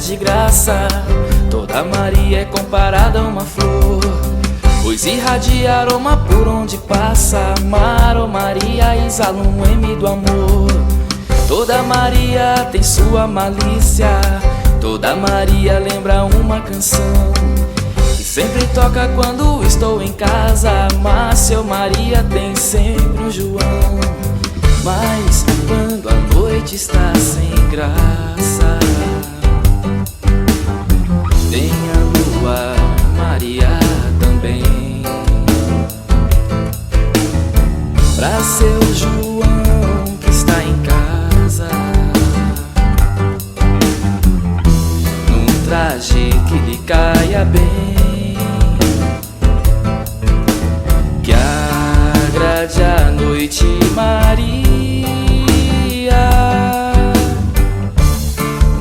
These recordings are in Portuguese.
de graça. Toda Maria é comparada a uma flor, pois irradia aroma por onde passa. Mar, oh Maria, exala um M do amor. Toda Maria tem sua malícia, toda Maria lembra uma canção que sempre toca quando estou em casa. Mas seu Maria tem sempre um João. Mas quando a noite está sem graça, tem a lua, Maria também, pra seu João que está em casa, num traje que lhe caia bem, que agrade a noite, Maria.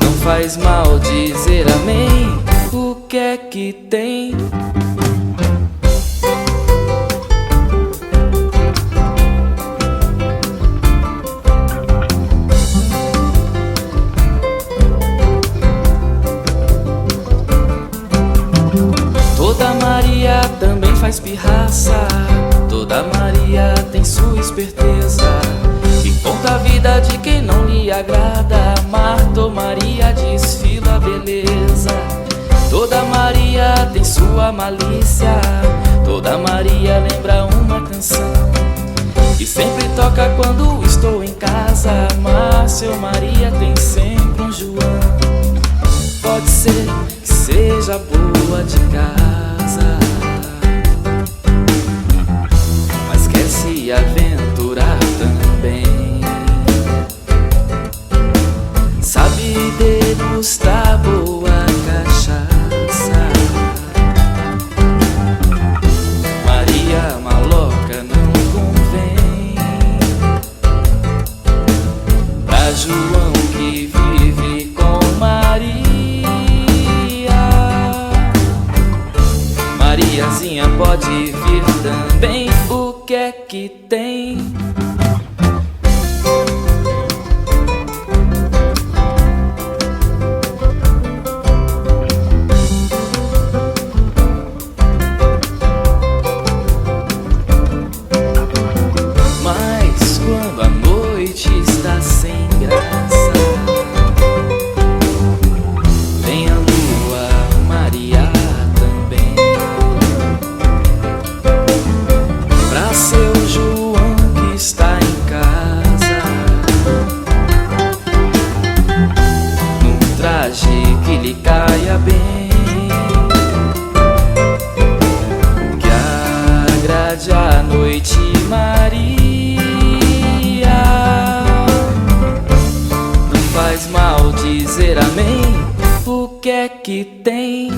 Não faz mal dizer amém. O que é que tem? Toda Maria também faz pirraça, toda Maria tem sua esperteza, e conta a vida de quem não lhe agrada. Marta ou Maria desfila a beleza. Toda Maria tem sua malícia, toda Maria lembra uma canção que sempre toca quando estou em casa. Mas seu Maria tem sempre um João. Pode ser que seja boa de casa, mas quer se aventurar também. Sabe degustar boa cachaça. Maria maloca não convém pra João que vive com Maria. Mariazinha pode vir também. O que é que tem? Mas quando a noite está sem graça, vem a lua, Maria também, pra seu João que está em casa, num traje que lhe caia bem, que agrade a noite, Maria. Não faz mal dizer amém. O que é que tem?